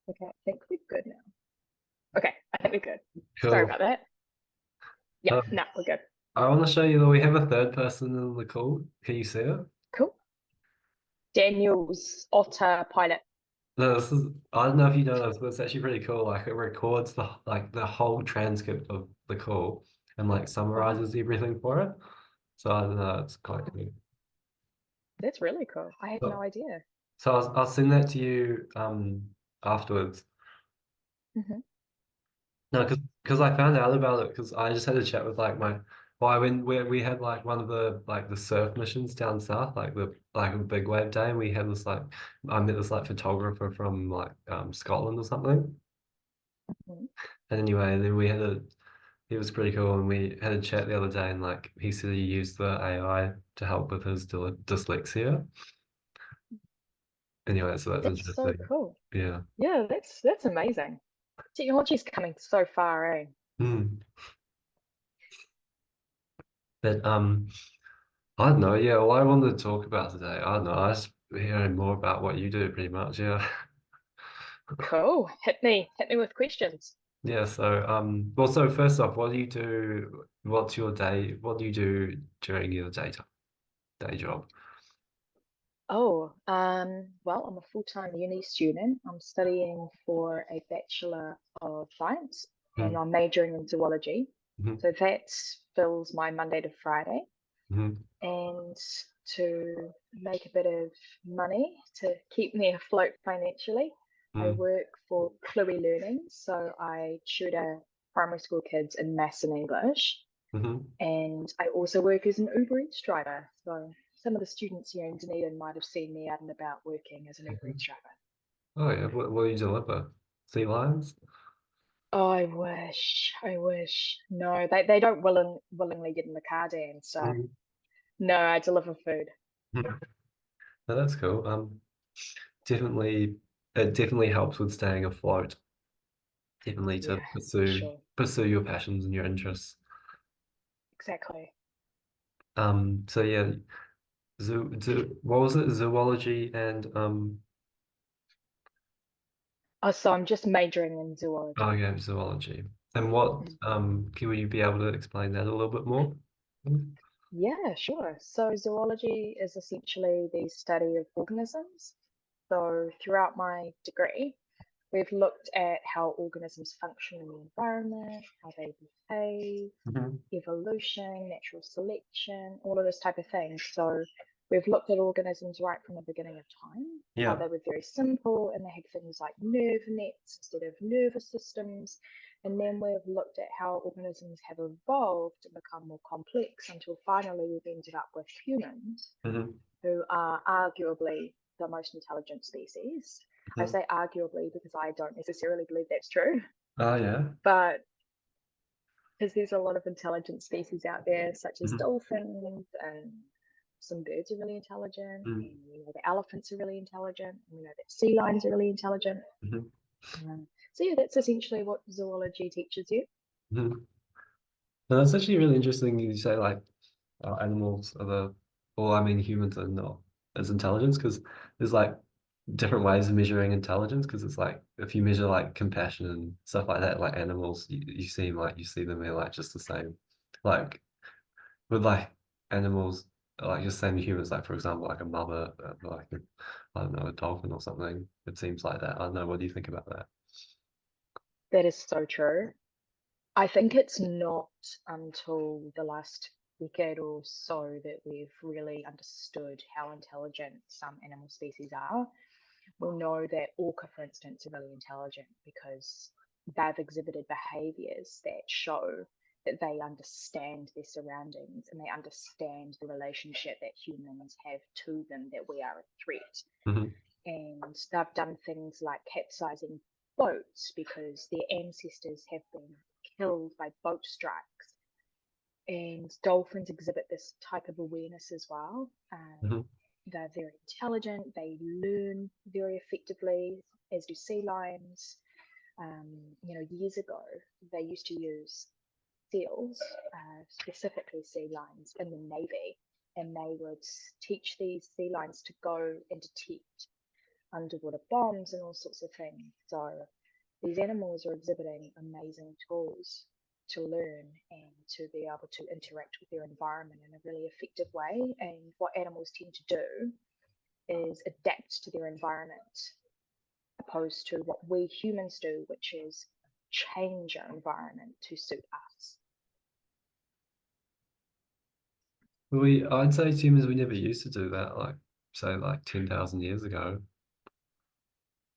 Okay, I think we're good now. Okay, I think we're good. Sorry Cool. about that. Yeah, Um, no, we're good. I want to show you that we have a third person in the call. Can you see it? Cool. Daniel's otter pilot. No, this is, I don't know if you know this, but it's actually pretty cool. Like it records the whole transcript of the call and like Wow, summarizes everything for it. So I don't know, it's quite cool. that's really cool. I had no So, idea. so I'll send that to you afterwards. Hmm. No, because I found out about it because I just had a chat with like my well, when we had like one of the like the surf missions down south, like the like a big wave day, and we had this like I met this like photographer from like Scotland or something. And anyway, then we had a he was pretty cool, and we had a chat the other day, and like he said he used the AI to help with his dyslexia. Anyway, so that's That's so interesting. cool. Yeah. Yeah, that's amazing. Technology's coming so far, eh? Hmm. But I don't know. Yeah, well, I wanted to talk about today. I don't know. I just hearing more about what you do, pretty much. Yeah, Cool. Hit me with questions. yeah. So, well, so first off, what do you do? What's your day? What do you do during your day job? Well, I'm a full-time uni student. I'm studying for a Bachelor of Science and Mm-hmm. I'm majoring in zoology. Mm-hmm. So that fills my Monday to Friday. Mm-hmm. And to make a bit of money to keep me afloat financially, I work for Chloe Learning. So I tutor primary school kids in maths and English. Mm-hmm. And I also work as an Uber Eats driver. So some of the students here in Dunedin might have seen me out and about working as an Uber Mm-hmm. Eats driver. Oh yeah, what do you deliver? Sea lions? Oh, I wish. I wish. No, they don't willingly get in the car, Dan. So Mm-hmm. no, I deliver food. No, that's cool. Definitely, it definitely helps with staying afloat. Definitely to Yeah, for pursue sure. pursue your passions and your interests. Exactly. So yeah, what was it? Zoology and Oh, so I'm just majoring in oh zoology. yeah, zoology. And what Mm. can you be able to explain that a little bit more? Yeah, sure. So zoology is essentially the study of organisms. So throughout my degree, we've looked at how organisms function in the environment, how they behave, Mm-hmm. evolution, natural selection, all of this type of thing. So we've looked at organisms right from the beginning of time, how Yeah. they were very simple and they had things like nerve nets instead of nervous systems. And then we've looked at how organisms have evolved and become more complex until finally we've ended up with humans, Mm-hmm. who are arguably the most intelligent species. I Mm-hmm. say arguably because I don't necessarily believe that's true, Oh yeah. but because there's a lot of intelligent species out there, such as Mm-hmm. dolphins and some birds are really intelligent, Mm-hmm. and we know the elephants are really intelligent, and we know that sea lions are really intelligent. So yeah, that's essentially what zoology teaches you. Mm-hmm. And that's actually really interesting. You say like animals are the, well, I mean humans are not as intelligence because there's like different ways of measuring intelligence because it's like if you measure like compassion and stuff like that, like animals, you seem like you see them they're like just the same. Like with like animals, like just same as humans, like for example, like a mother, like I don't know, a dolphin or something. It seems like that. I don't know. What do you think about that? That is so true. I think it's not until the last decade or so that we've really understood how intelligent some animal species are. We know that orca, for instance, are really intelligent because they've exhibited behaviors that show that they understand their surroundings and they understand the relationship that humans have to them, that we are a threat. Hmm. And they've done things like capsizing boats because their ancestors have been killed by boat strikes. And dolphins exhibit this type of awareness as well. Hmm. They're very intelligent, they learn very effectively, as do sea lions. Years ago, they used to use seals, specifically sea lions, in the Navy, and they would teach these sea lions to go and detect underwater bombs and all sorts of things. So these animals are exhibiting amazing tools to learn and to be able to interact with their environment in a really effective way. And what animals tend to do is adapt to their environment, opposed to what we humans do, which is change our environment to suit us. I'd say as humans, we never used to do that, like, say, like 10,000 years ago.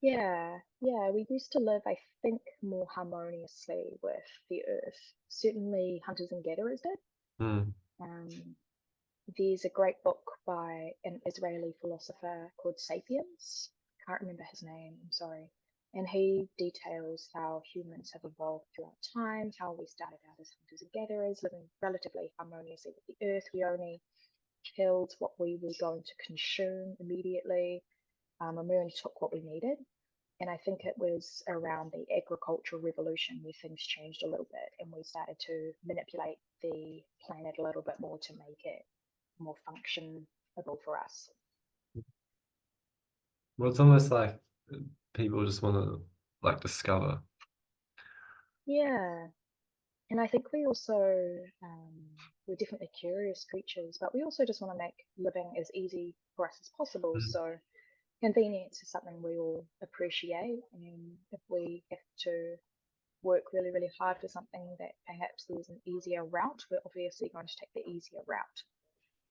Yeah, yeah, we used to live, I think, more harmoniously with the earth. Certainly, hunters and gatherers did. Mm, Um, there's a great book by an Israeli philosopher called Sapiens. Can't remember his name, I'm sorry. And he details how humans have evolved throughout time, how we started out as hunters and gatherers, living relatively harmoniously with the earth. We only killed what we were going to consume immediately, and we only took what we needed. And I think it was around the agricultural revolution where things changed a little bit and we started to manipulate the planet a little bit more to make it more functionable for us. well, it's almost like people just want to like discover. Yeah. And I think we also, um, we're definitely curious creatures, but we also just want to make living as easy for us as possible. Mm, So convenience is something we all appreciate. And if we have to work really, really hard for something that perhaps there's an easier route, we're obviously going to take the easier route.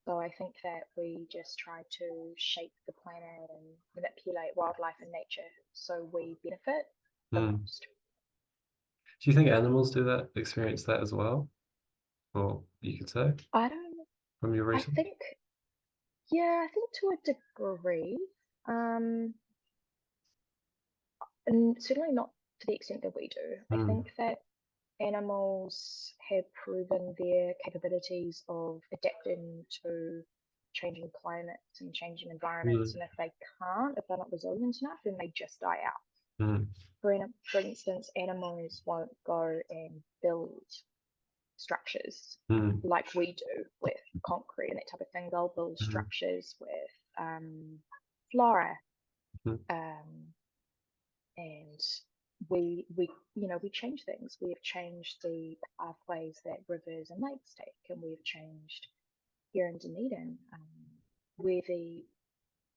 So I think that we just try to shape the planet and manipulate wildlife and nature so we benefit the mm. most. Do you think animals do that, experience that as well? Or you could say I don't, from your I research? think, yeah, I think to a degree, um, and certainly not to the extent that we do. I Mm, think that animals have proven their capabilities of adapting to changing climates and changing environments. mm, And if they can't, if they're not resilient enough, then they just die out. mm, For instance, animals won't go and build structures mm, like we do with concrete and that type of thing. They'll build mm, structures with flora, mm, um, and we change things. We have changed the pathways that rivers and lakes take, and we've changed here in Dunedin, where the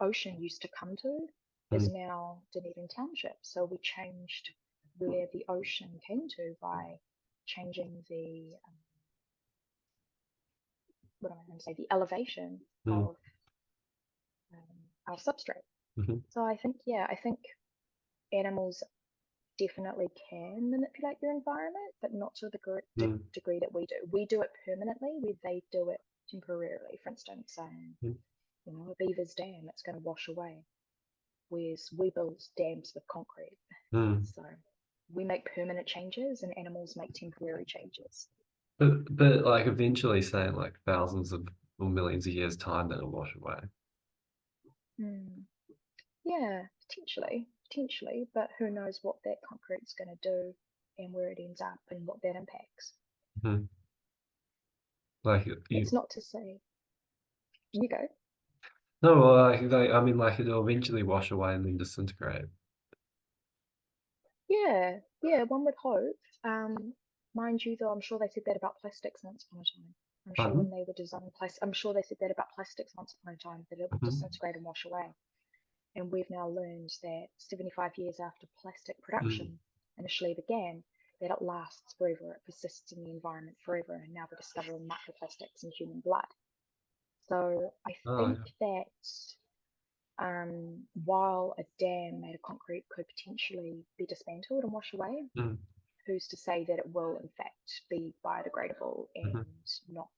ocean used to come to is mm, now Dunedin Township. So we changed where the ocean came to by changing the what am I going to say, the elevation mm, of our substrate. mhm, So I think, yeah, I think animals definitely can manipulate their environment, but not to the mm, degree that we do. We do it permanently, where they do it temporarily. For instance, mm, a beaver's dam, it's going to wash away, whereas we build dams with concrete. mm. So we make permanent changes, and animals make temporary changes. But like eventually, say in like thousands of or millions of years' time, that'll wash away. Hmm. Yeah, potentially, but who knows what that concrete's going to do and where it ends up and what that impacts. Mhm. Like It's you, not to say, you go. no, well, I mean, like it'll eventually wash away and then disintegrate. Yeah, one would hope. Mind you, though, I'm sure they said that about plastics once upon a time. I'm sure when Pardon? they were designing plastic, I'm sure they said that about plastics once upon a time, that it would Mhm, disintegrate and wash away. And we've now learned that 75 years after plastic mm. production initially began, that it lasts forever, it persists in the environment forever, and now we're discovering microplastics in human blood. So I Oh, think yeah. that while a dam made of concrete could potentially be dismantled and wash away, Mm, who's to say that it will in fact be biodegradable and mhm, not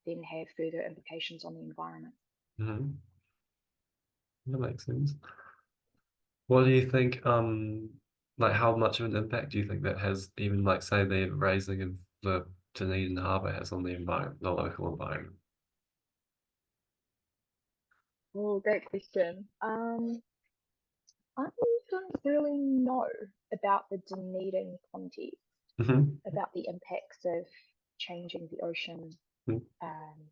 then have further implications on the environment? mhm. That makes sense. What do you think, like how much of an impact do you think that has, even like say the raising of the Dunedin harbour has on the environment, the local environment? Oh, great question. I don't really know about the Dunedin context, Hmm. about the impacts of changing the ocean Hmm. um,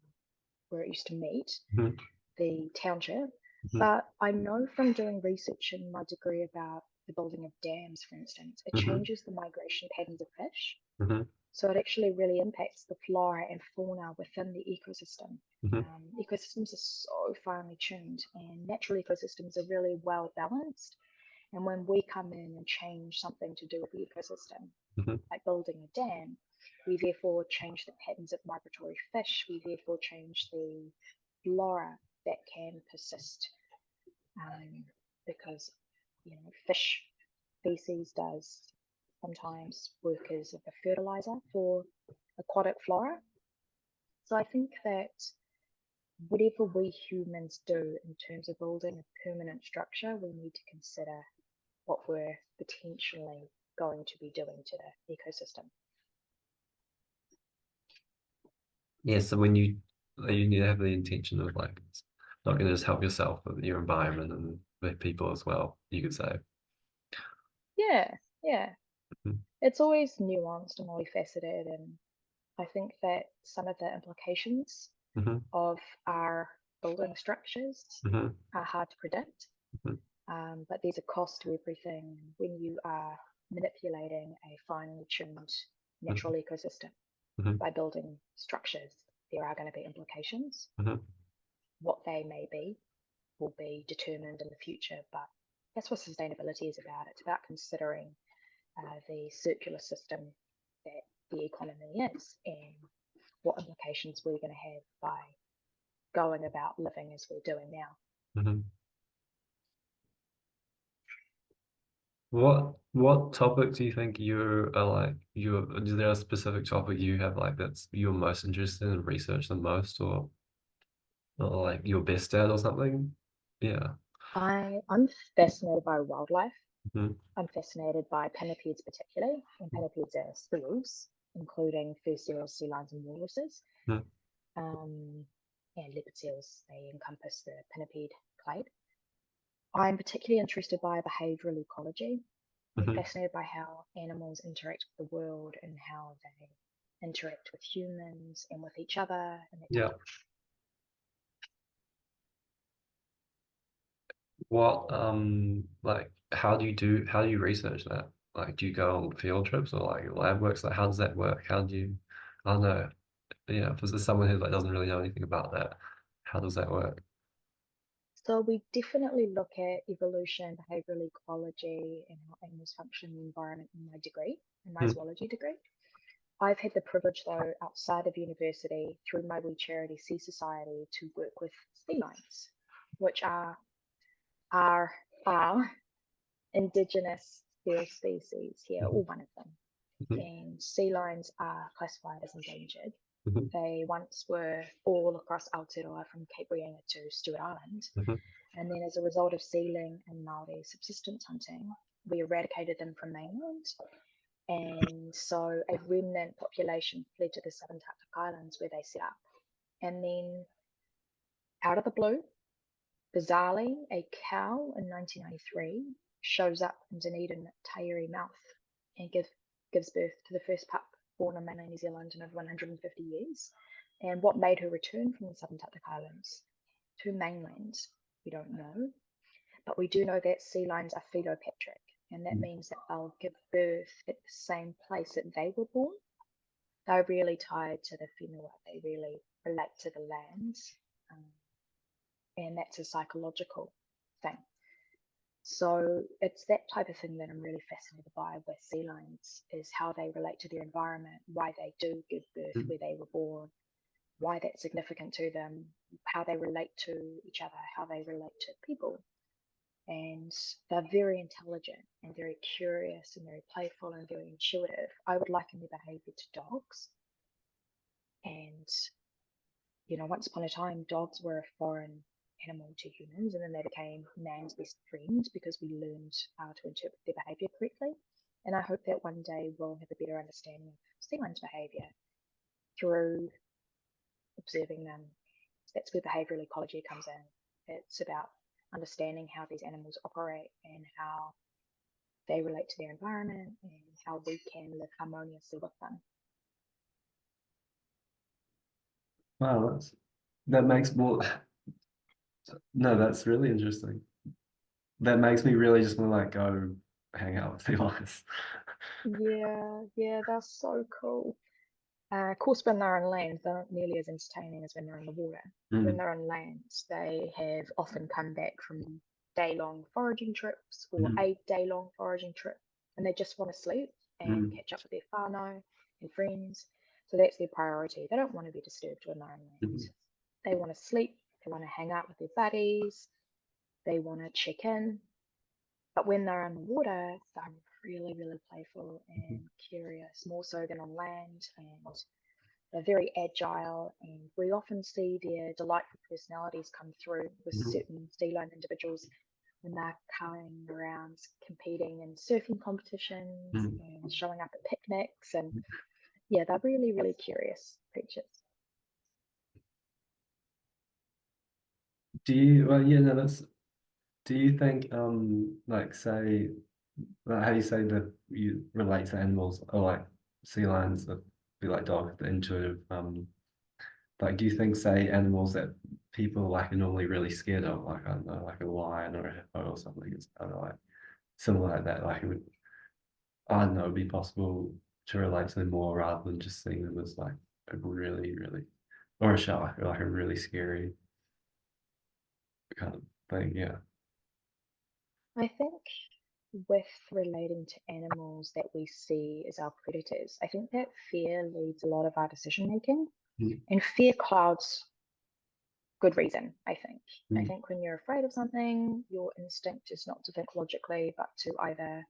where it used to meet, Hmm. the township. mhm, But I know from doing research in my degree about the building of dams, for instance, it mhm, changes the migration patterns of fish. mhm, So it actually really impacts the flora and fauna within the ecosystem. mhm, Ecosystems are so finely tuned, and natural ecosystems are really well balanced. And when we come in and change something to do with the ecosystem, mhm, like building a dam, we therefore change the patterns of migratory fish. We therefore change the flora that can persist, um, because fish feces does sometimes work as a fertilizer for aquatic flora. So I think that whatever we humans do in terms of building a permanent structure, we need to consider what we're potentially going to be doing to the ecosystem. Yeah, so when you need to have the intention of like not going to just help yourself, but your environment and the people as well, you could say. Yeah, yeah. Mhm, It's always nuanced and multifaceted, and I think that some of the implications mhm, of our building structures mhm, are hard to predict. mhm, But there's a cost to everything when you are manipulating a finely tuned mhm, natural ecosystem mhm, by building structures. There are going to be implications. mhm. What they may be will be determined in the future, but that's what sustainability is about. It's about considering the circular system that the economy is and what implications we're going to have by going about living as we're doing now. Mhm. What topic do you think you are like is there a specific topic you have like that's you're most interested in research the most or like you're best at or something? Yeah. I'm fascinated by wildlife. Mhm, I'm fascinated by pinnipeds particularly, and pinnipeds are seals, including fur seals, sea lions, and walruses. mhm, Um, and leopard seals, they encompass the pinniped clade. I'm particularly interested by behavioral ecology. I'm mhm. fascinated by how animals interact with the world and how they interact with humans and with each other and that type Yeah. of. What like how do you research that? Like do you go on field trips or like lab works? Like how does that work? How do you I don't know. Yeah, if there's someone who like doesn't really know anything about that, how does that work? So we definitely look at evolution, behavioral ecology, and how animals function in the environment in my degree, in my Mm, zoology degree. I've had the privilege, though, outside of university, through my wee charity, Sea Society, to work with sea lions, which are our indigenous species here, or mhm, one of them. mhm, And sea lions are classified as endangered. mhm, They once were all across Aotearoa from Cape Reinga to Stewart Island. mhm, And then, as a result of sealing and Maori subsistence hunting, we eradicated them from mainland. And so a remnant population fled to the subantarctic islands where they set up. And then, out of the blue, bizarrely, a cow in 1993 shows up in Dunedin, Tairi Mouth, and gives birth to the first pup born in mainland New Zealand in over 150 years. And what made her return from the subantarctic islands to mainland, we don't know. But we do know that sea lions are philopatric, and that mhm. means that they'll give birth at the same place that they were born. They're really tied to the whenua, they really relate to the land, um, and that's a psychological thing. So it's that type of thing that I'm really fascinated by with sea lions is how they relate to their environment, why they do give birth Mm. where they were born, why that's significant to them, how they relate to each other, how they relate to people. And they're very intelligent and very curious and very playful and very intuitive. I would liken their behavior to dogs. And, once upon a time, dogs were a foreign animal to humans, and then they became man's best friend because we learned how to interpret their behavior correctly. And I hope that one day we'll have a better understanding of sea lions' behavior through observing them. That's where behavioral ecology comes in. It's about understanding how these animals operate and how they relate to their environment and how we can live harmoniously with them. Wow, that makes more No, that's really interesting. That makes me really just want to like go hang out with sea lions. Yeah, yeah, they're so cool. Of course, when they're on land, they're not nearly as entertaining as when they're in the water. When Mm, they're on land, they have often come back from day-long foraging trips or mm, a day-long foraging trip, and they just want to sleep and mm, catch up with their whānau and friends. So that's their priority. They don't want to be disturbed when they're on land. mm, They want to sleep, they want to hang out with their buddies, they want to check in. But when they're in the water, they're really, really playful mm, and curious, more so than on land. And they're very agile, and we often see their delightful personalities come through with mm, certain sea lion individuals when they're coming around competing in surfing competitions mm. and showing up at picnics. And yeah, they're really, really curious creatures. Do you, well, yeah, no, that's, do you think, like, say, like how you say that you relate to animals or like sea lions that be like dogs, the intuitive, like, do you think, say, animals that people like are normally really scared of, like, I don't know, like a lion or a hippo or something, it's kind of like similar like that, like it would, I don't know, it'd be possible to relate to them more rather than just seeing them as like a really, really, or a shark, or like a really scary kind of thing, yeah. I think with relating to animals that we see as our predators, I think that fear leads a lot of our decision making, Mm, and fear clouds good reason, I think. I mm, think when you're afraid of something, your instinct is not to think logically, but to either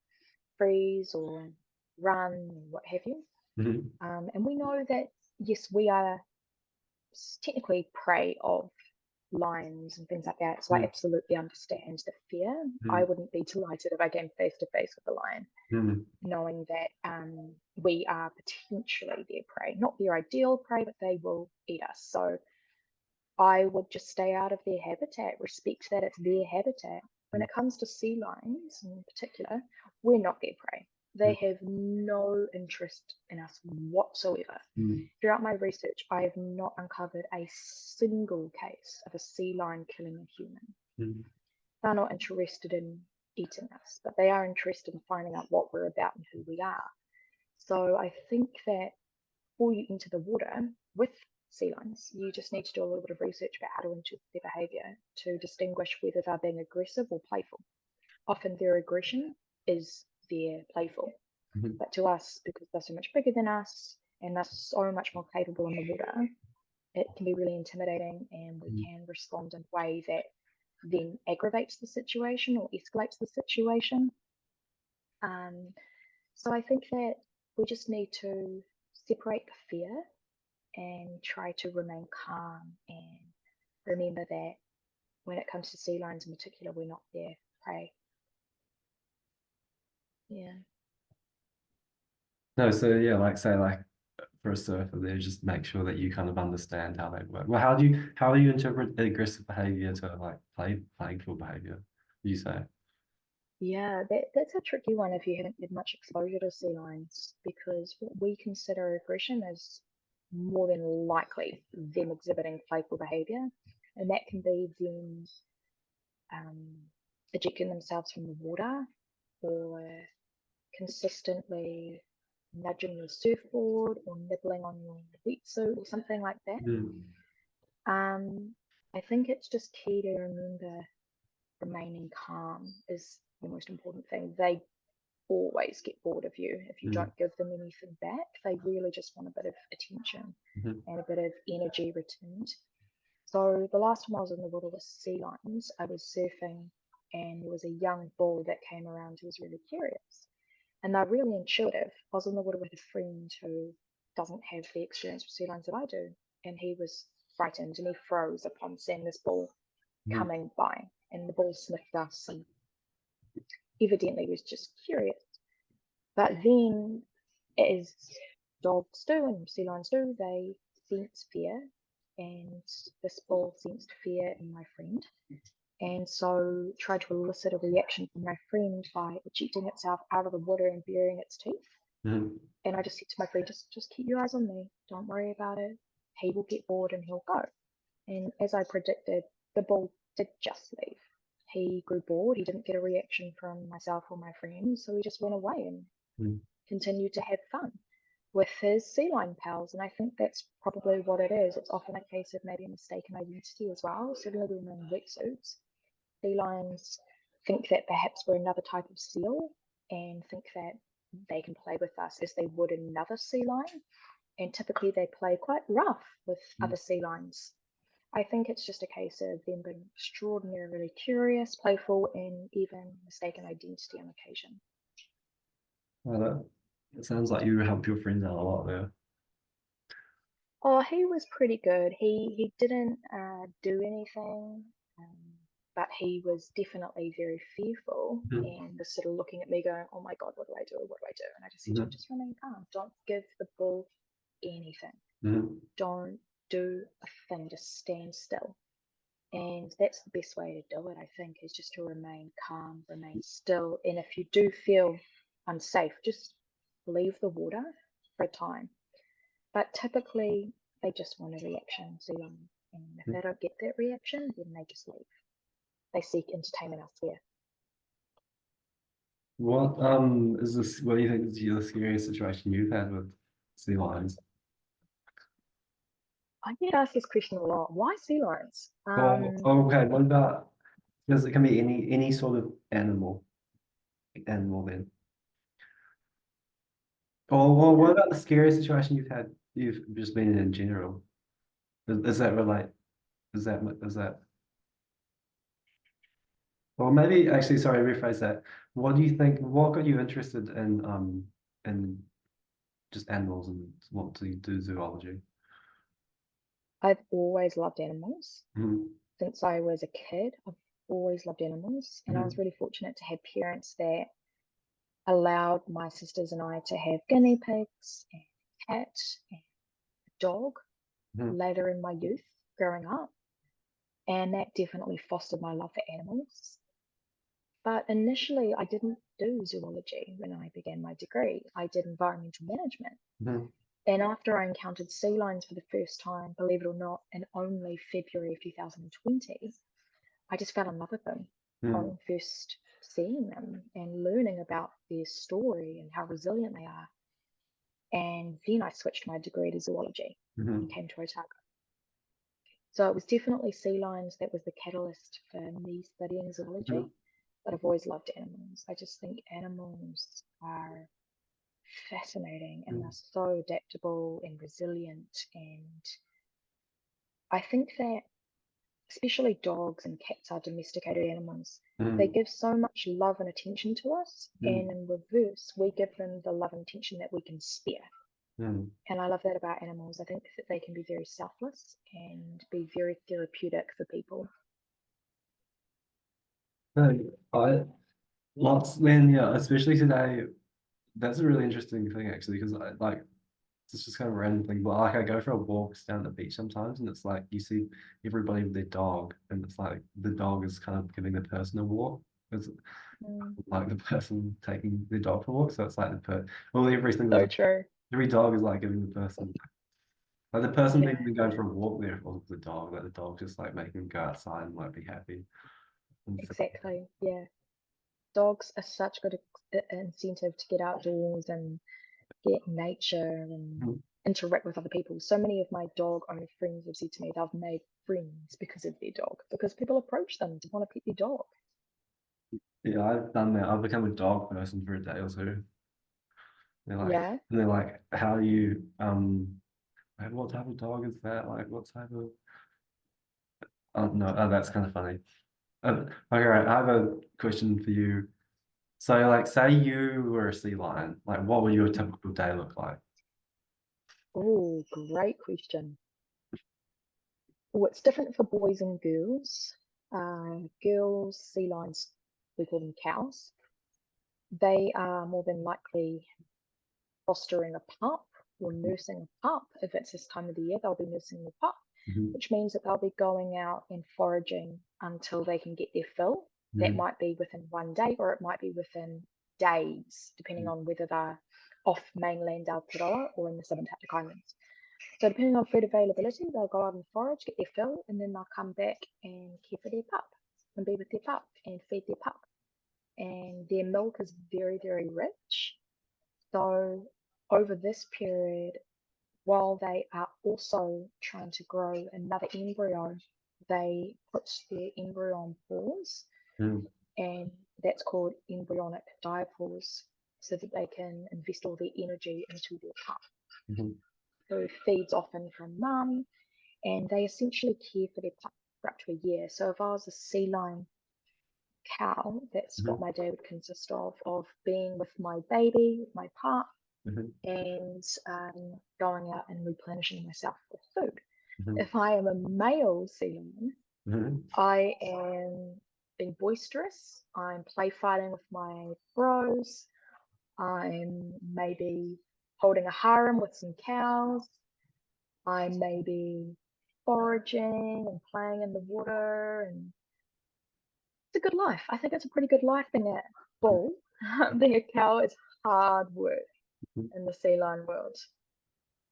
freeze or run, or what have you. mm, And we know that, yes, we are technically prey of lions and things like that. So I mm, absolutely understand the fear. I mm, wouldn't be delighted if I came face to face with a lion, mm, knowing that we are potentially their prey. Not their ideal prey, but they will eat us. So I would just stay out of their habitat, respect that it's their habitat. When mm, it comes to sea lions in particular, we're not their prey. They mm, have no interest in us whatsoever. mm, Throughout my research, I have not uncovered a single case of a sea lion killing a human. mm, They're not interested in eating us, but they are interested in finding out what we're about and who we are. So I think that before you enter the water with sea lions, you just need to do a little bit of research about how to interpret their behavior to distinguish whether they're being aggressive or playful. Often their aggression is their playful, mm, but to us, because they're so much bigger than us and they're so much more capable in the water, it can be really intimidating, and we mm. can respond in a way that then aggravates the situation or escalates the situation. Um, so I think that we just need to separate the fear and try to remain calm and remember that when it comes to sea lions in particular, we're not their prey. Yeah. No, so yeah, like say like for a surfer, they just make sure that you kind of understand how they work. Well, how do you interpret aggressive behavior to like playful behavior? You say. Yeah, that's a tricky one if you haven't had much exposure to sea lions, because what we consider aggression is more than likely them exhibiting playful behavior, and that can be them um, ejecting themselves from the water or consistently nudging your surfboard or nibbling on your wetsuit or something like that. Mm, Um, I think it's just key to remember remaining calm is the most important thing. They always get bored of you if you mm, don't give them anything back. They really just want a bit of attention mm, and a bit of energy returned. So the last time I was in the water with sea lions, I was surfing, and there was a young bull that came around who was really curious. And they're really intuitive. I was in the water with a friend who doesn't have the experience with sea lions that I do, and he was frightened and he froze upon seeing this bull mm, coming by. And the bull sniffed us and evidently was just curious. But then, as dogs do and sea lions do, they sense fear, and this bull sensed fear in my friend, and so tried to elicit a reaction from my friend by ejecting itself out of the water and burying its teeth. mm, And I just said to my friend, just keep your eyes on me. Don't worry about it. He will get bored and he'll go. And as I predicted, the bull did just leave. He grew bored. He didn't get a reaction from myself or my friends, so he just went away and Mm. continued to have fun with his sea lion pals. And I think that's probably what it is. It's often a case of maybe a mistaken identity as well. Certainly when we're in wetsuits, sea lions think that perhaps we're another type of seal and think that they can play with us as they would another sea lion. And typically they play quite rough with Mm. other sea lions. I think it's just a case of them being extraordinarily curious, playful, and even mistaken identity on occasion. Well, it sounds like you help your friends out a lot there. Oh, he was pretty good. He didn't do anything, um, but he was definitely very fearful Mhm. and was sort of looking at me going, "Oh my God, what do I do? What do I do?" And I just said to him, Mhm. "Just remain calm. Don't give the bull anything. Mhm. Don't do a thing. Just stand still." And that's the best way to do it, I think, is just to remain calm, remain still. And if you do feel unsafe, just leave the water for a time. But typically, they just want a reaction, so and if they don't get that reaction, then they just leave. They seek entertainment elsewhere. What is this? What do you think is the scariest situation you've had with sea lions? I get asked this question a lot. Why sea lions? Oh, okay. What about? Because it can be any sort of animal then. Or what about the scariest situation you've just been in general? Is that relate? Is that? Or maybe actually, sorry, rephrase that. What do you think? What got you interested in just animals and want to do zoology? I've always loved animals. Mm-hmm. Since I was a kid, I've always loved animals, and I was really fortunate to have parents that allowed my sisters and I to have guinea pigs and cat and dog Mm-hmm. later in my youth growing up. And that definitely fostered my love for animals. But initially, I didn't do zoology when I began my degree. I did environmental management. Mm-hmm. And after I encountered sea lions for the first time, believe it or not, in only February of 2020, I just fell in love with them on first seeing them and learning about their story and how resilient they are. And then I switched my degree to zoology Mm-hmm. and came to Otago. So it was definitely sea lions that was the catalyst for me studying Mm-hmm. zoology. But I've always loved animals. I just think animals are fascinating and they're so adaptable and resilient. And I think that especially dogs and cats are domesticated animals. They Mm-hmm. give so much love and attention to us, Mm-hmm. and in reverse, we give them the love and attention that we can spare. Mm-hmm. And I love that about animals. I think that they can be very selfless and be very therapeutic for people. No, I lots when yeah, especially today. That's a really interesting thing actually, because I like it's just kind of a random thing, but like I go for a walks down the beach sometimes, and it's like you see everybody with their dog, and it's like the dog is kind of giving the person a walk. It's Mm, like the person taking their dog for a walk, so it's like well, so true. every dog is like giving the person like the person Yeah, didn't even go for a walk there if it wasn't the dog, like the dog just like making them go outside and like be happy. And so, exactly. Yeah. Dogs are such good incentive to get outdoors and get nature and interact with other people. So many of my dog owner friends have said to me they've made friends because of their dog, because people approach them to want to pet their dog. yeah, I've done that. I've become a dog person for a day or two. Yeah. And they're like, how do you like, what type of dog is that? Like, what type of? Oh no, oh, that's kind of funny. Okay, right. I have a question for you. So, like, say you were a sea lion, like, what would your typical day look like? Oh, great question. Well, it's different for boys and girls. Girls, sea lions, we call them cows. They are more than likely fostering a pup or nursing a pup. If it's this time of the year, they'll be nursing the pup, Mhm. which means that they'll be going out and foraging until they can get their fill. That Mhm. might be within one day or it might be within days, depending on whether they're off mainland Aotearoa or in the Subantarctic Islands. So depending on food availability, they'll go out and forage, get their fill, and then they'll come back and care for their pup and be with their pup and feed their pup. And their milk is very, very rich. So over this period, while they are also trying to grow another embryo, they put their embryo on pause, Mm. and that's called embryonic diapause, so that they can invest all their energy into their pup, Mm-hmm. who feeds often from mum, and they essentially care for their pup for up to a year. So if I was a sea lion cow, that's what Mm-hmm. my day would consist of being with my baby, with my pup, Mm-hmm. and going out and replenishing myself with food. Mm-hmm. If I am a male sea lion, Mm-hmm. I am being boisterous, I'm play fighting with my bros, I'm maybe holding a harem with some cows, I'm maybe foraging and playing in the water, and it's a good life. I think it's a pretty good life being a bull. Being a cow is hard work Mm-hmm. in the sea lion world.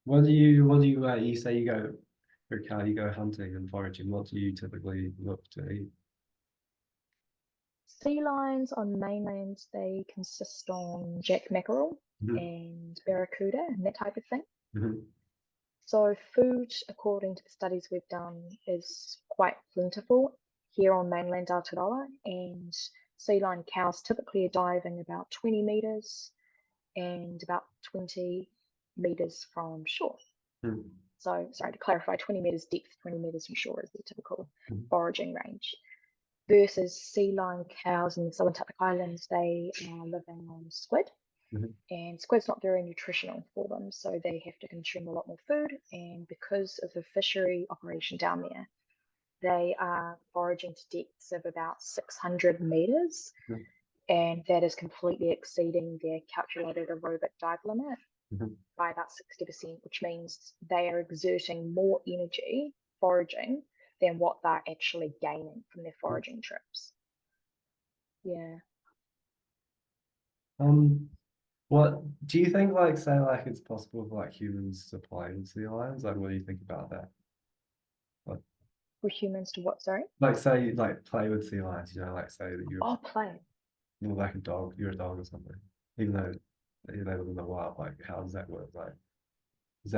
You say you go for a cow, you go hunting and foraging. What do you typically look to eat? Sea lions on mainland, they consist on jack mackerel Mm-hmm. and barracuda and that type of thing. Mm-hmm. So food, according to the studies we've done, is quite plentiful here on mainland Aotearoa, and sea lion cows typically are diving about 20 meters and about 20 meters from shore. Mm-hmm. So, sorry to clarify, 20 meters depth, 20 meters from shore is the typical Mm-hmm. foraging range. Versus sea lion cows in the Southern Pacific Islands, they are living on squid, Mm-hmm. and squid's not very nutritional for them, so they have to consume a lot more food. And because of the fishery operation down there, they are foraging to depths of about 600 meters, and that is completely exceeding their calculated aerobic dive limit Mm-hmm. by about 60%, which means they are exerting more energy foraging than what they're actually gaining from their foraging trips. Yeah. Um, what do you think, like, say, like, it's possible for like humans to play with sea lions? Like, what do you think about that? Like, For humans to what, sorry? like say, like, play with sea lions, like, say that Oh, play. you're like a dog, you're a dog or something, even though they live in the wild, like, how does that work? Like, is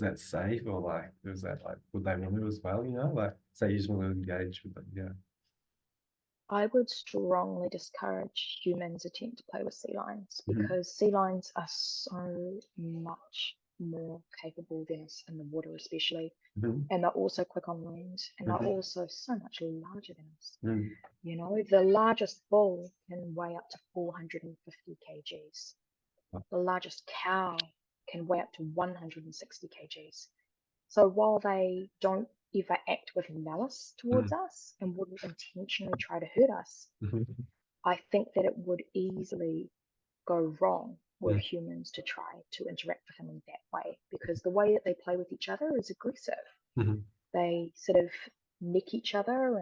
that safe, or like, is that like, would they want to as well, like, say you just want to engage with them, yeah. I would strongly discourage humans attempt to play with sea lions, Mm-hmm. because sea lions are so much more capable than us in the water, especially. Mm-hmm. And they're also quick on land, and they're Mm-hmm. also so much larger than us. Mm-hmm. You know, the largest bull can weigh up to 450 kgs. The largest cow can weigh up to 160 kgs. So while they don't ever act with malice towards us and wouldn't intentionally try to hurt us, Mm-hmm. I think that it would easily go wrong with humans to try to interact with them in that way, because the way that they play with each other is aggressive. Mm-hmm. They sort of nick each other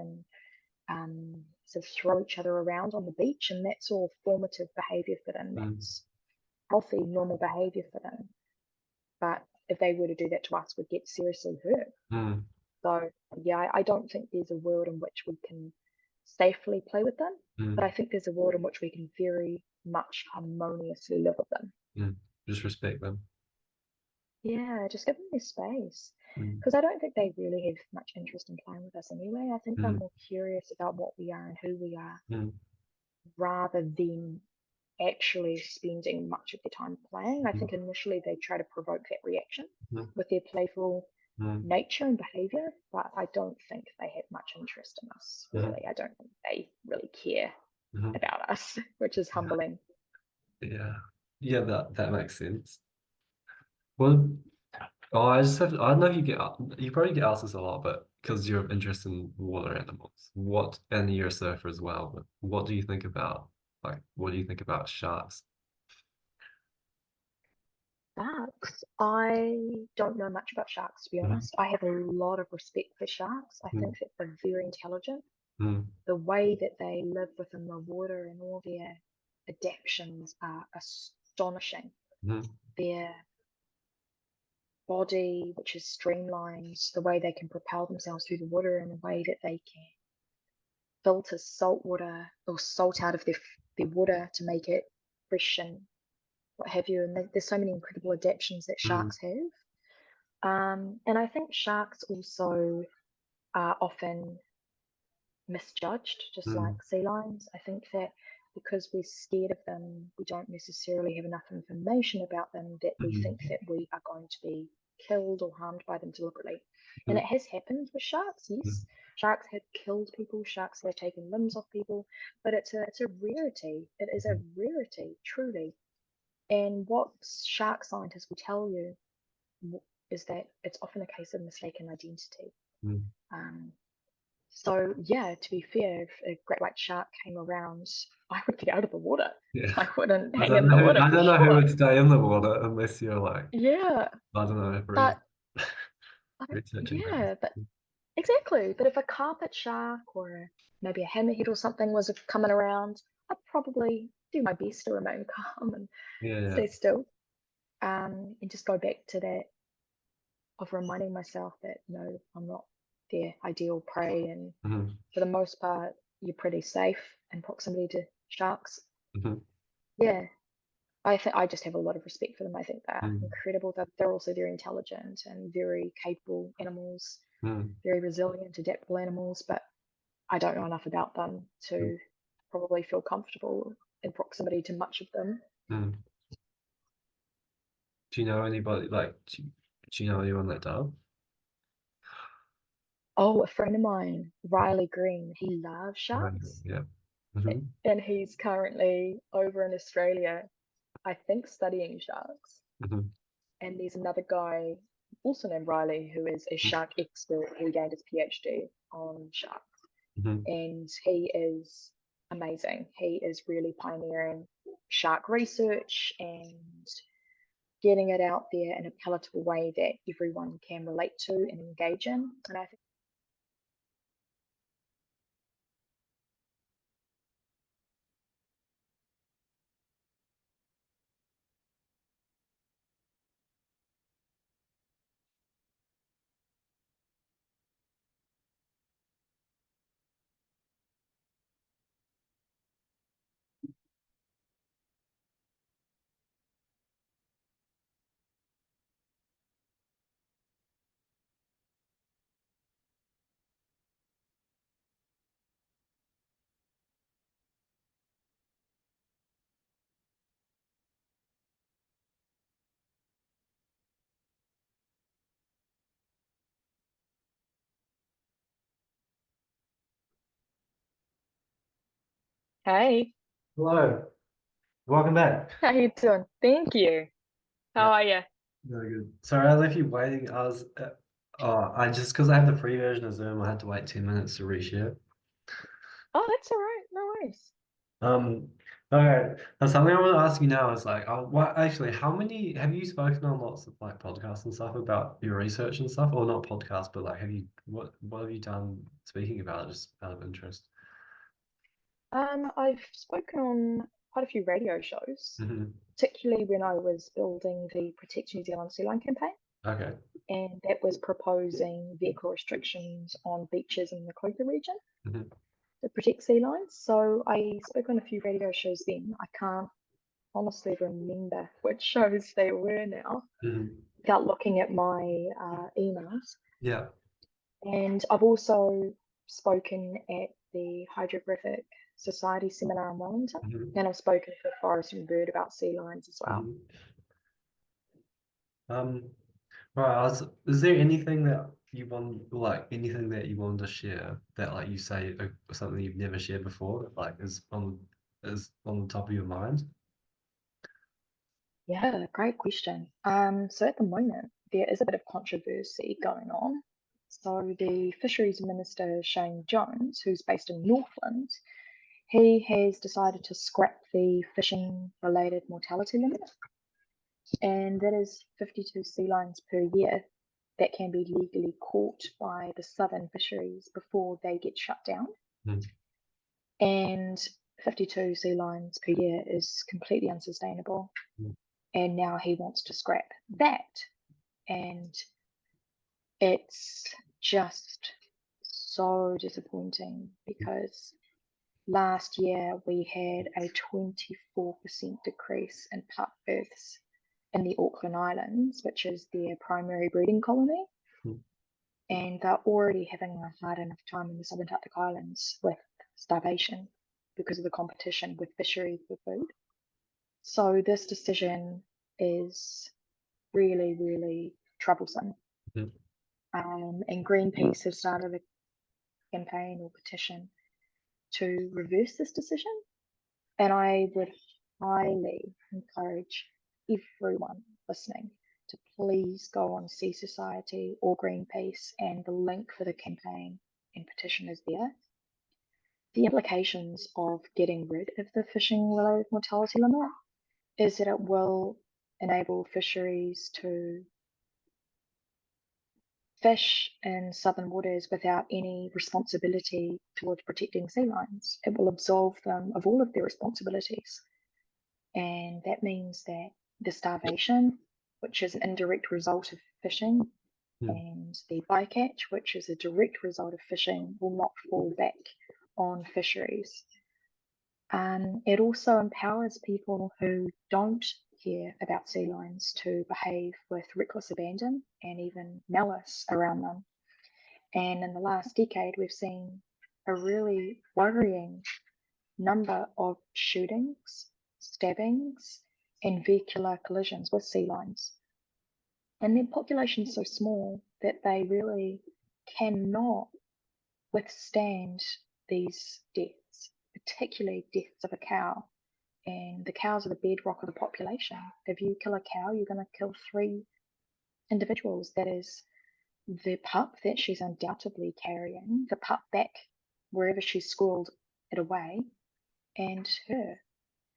and sort of throw each other around on the beach, and that's all formative behavior for them. That's healthy, normal behavior for them. But if they were to do that to us, we'd get seriously hurt. Mm-hmm. So, yeah, I don't think there's a world in which we can safely play with them, but I think there's a world in which we can very much harmoniously live with them. Mm-hmm. Just respect them. Yeah, just give them their space. Mm-hmm. Because I don't think they really have much interest in playing with us anyway. I think they're Mm-hmm. more curious about what we are and who we are, Mm-hmm. rather than actually spending much of their time playing. I think initially they try to provoke that reaction with their playful Mm-hmm. nature and behavior, but I don't think they have much interest in us, Mm-hmm. really. I don't think they really care Mm-hmm. about us, which is humbling. Yeah, yeah, that makes sense. Well, oh, I don't know if you probably get asked this a lot, but because you're interested in water animals, and you're a surfer as well, but what do you think about sharks? Sharks, I don't know much about sharks, to be Mm-hmm. honest. I have a lot of respect for sharks. I think that they're very intelligent. Mm-hmm. The way that they live within the water and all their adaptations are astonishing. Mm-hmm. Their body, which is streamlined, the way they can propel themselves through the water in a way that they can filter salt water or salt out of their water to make it fresh and what have you. And there's so many incredible adaptations that Mm, sharks have. And I think sharks also are often misjudged, just mm, like sea lions. I think that because we're scared of them, we don't necessarily have enough information about them that we mm, think that we are going to be killed or harmed by them deliberately. And mm, it has happened with sharks, mm, yes. Sharks have killed people, sharks have taken limbs off people, but it's a rarity. It is a mm, rarity, truly. And what shark scientists will tell you is that it's often a case of mistaken identity. mm. Um, so yeah, to be fair, if a great white shark came around, I would get out of the water. Yeah. I wouldn't hang in the water I for don't know who sure. would stay in the water unless you're like, Yeah, I don't know, but researching things. yeah, but exactly. But if a carpet shark or maybe a hammerhead or something was coming around, I'd probably do my best to remain calm and Yeah, yeah. stay still. And just go back to that of reminding myself that no, I'm not their ideal prey, and Mhm, for the most part, you're pretty safe in proximity to sharks. mhm, Yeah, I think I just have a lot of respect for them. I think they're mm, incredible. They're also very intelligent and very capable animals, mm, very resilient, adaptable animals. But I don't know enough about them mm, to probably feel comfortable in proximity to much of them. mm. Do you know anybody like do you know anyone that does? Oh, a friend of mine, Riley Green, he loves Right. sharks, Yeah. Hmm. and he's currently over in Australia, I think, studying sharks. Hmm. And there's another guy, also named Riley, who is a shark expert who gained his PhD on sharks. Hmm. And he is amazing. He is really pioneering shark research and getting it out there in a palatable way that everyone can relate to and engage in. And I think, hey, Hello. Welcome back. how you doing? Thank you. Yeah, How are you? very good. Sorry, I left you waiting. I just because I have the free version of Zoom, I had to wait 10 minutes to reshare. Oh, that's all right. No worries. Um, okay. Now something I want to ask you now is like, what actually, how many have you spoken on lots of like podcasts and stuff about your research and stuff, or not podcasts, but like, what have you done speaking about it, just out of interest? I've spoken on quite a few radio shows, Hmm. particularly when I was building the Protect New Zealand Sea Lion campaign, Okay. and that was proposing vehicle restrictions on beaches in the Cooper region Hmm. to protect sea lions. So I spoke on a few radio shows then. I can't honestly remember which shows they were now Hmm. without looking at my emails. Yeah. And I've also spoken at the Hydrographic Society seminar in Wellington, Hmm. and I've spoken to Forest and Bird about sea lions as well. Hmm. Um, right, is there anything that you want, like anything that you want to share that like you say something you've never shared before, that like is on the top of your mind? Yeah, great question. So at the moment, there is a bit of controversy going on. So the Fisheries Minister, Shane Jones, who's based in Northland, he has decided to scrap the fishing-related mortality limit, and that is 52 sea lions per year that can be legally caught by the southern fisheries before they get shut down. Mm, And 52 sea lions per year is completely unsustainable. mm, And now he wants to scrap that. And it's just so disappointing because last year we had a 24% decrease in pup births in the Auckland Islands, which is their primary breeding colony. Hmm. And they're already having a hard enough time in the subantarctic islands with starvation because of the competition with fisheries for food. So this decision is really, really troublesome. Hmm. And Greenpeace has started a campaign or petition to reverse this decision. And I would highly encourage everyone listening to please go on Sea Society or Greenpeace, and the link for the campaign and petition is there. The implications of getting rid of the fishing related mortality limit is that it will enable fisheries to fish in southern waters without any responsibility towards protecting sea lions. It will absolve them of all of their responsibilities. And that means that the starvation, which is an indirect result of fishing, Hmm. and the bycatch, which is a direct result of fishing, will not fall back on fisheries. It also empowers people who don't care about sea lions to behave with reckless abandon and even malice around them. And in the last decade, we've seen a really worrying number of shootings, stabbings, and vehicular collisions with sea lions. And their population is so small that they really cannot withstand these deaths, particularly deaths of a cow. And the cows are the bedrock of the population. If you kill a cow, you're going to kill 3 individuals. That is the pup that she's undoubtedly carrying, the pup back wherever she squirreled it away, and her.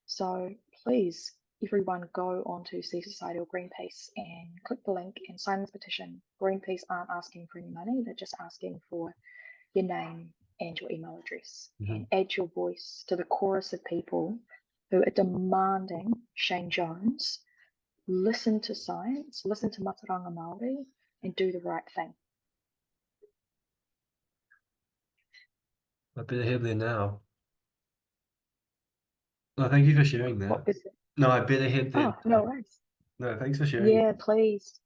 So please, everyone go onto Sea Society or Greenpeace and click the link and sign this petition. Greenpeace aren't asking for any money, they're just asking for your name and your email address, Mm-hmm. and add your voice to the chorus of people who are demanding Shane Jones listen to science, listen to Mataranga Māori, and do the right thing. I better head there now. No, thank you for sharing What that. is it? No, I better head there Oh, no now. worries. No, thanks for sharing it. Yeah, please.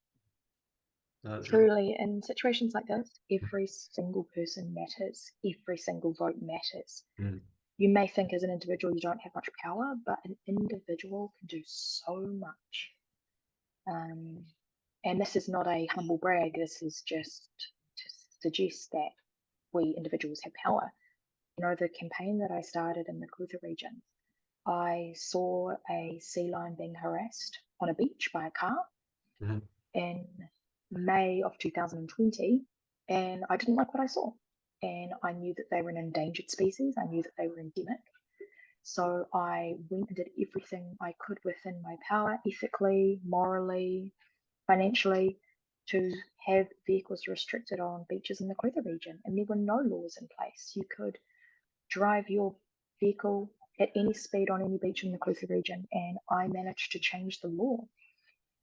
No, that's really. Truly, in situations like this, every single person matters. Every single vote matters. Mm. You may think as an individual you don't have much power, but an individual can do so much. Um, and this is not a humble brag. This is just to suggest that we individuals have power. You know, the campaign that I started in the Clutha region, I saw a sea lion being harassed on a beach by a car Mm-hmm. in May of 2020, and I didn't like what I saw. And I knew that they were an endangered species, I knew that they were endemic. So I went and did everything I could within my power, ethically, morally, financially, to have vehicles restricted on beaches in the Clutha region. And there were no laws in place. You could drive your vehicle at any speed on any beach in the Clutha region, and I managed to change the law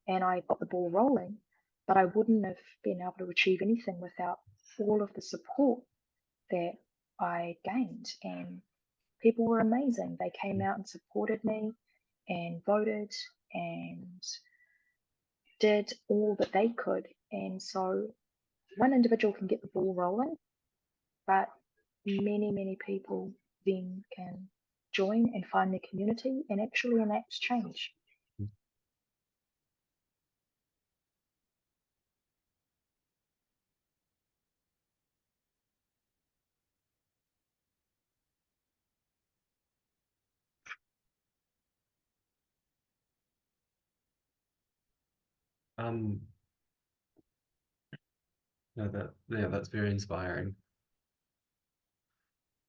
and I got the ball rolling. But I wouldn't have been able to achieve anything without all of the support that I gained. And people were amazing. They came out and supported me and voted and did all that they could. And so one individual can get the ball rolling, but many, many people then can join and find their community and actually enact change. Um, no, that's very inspiring.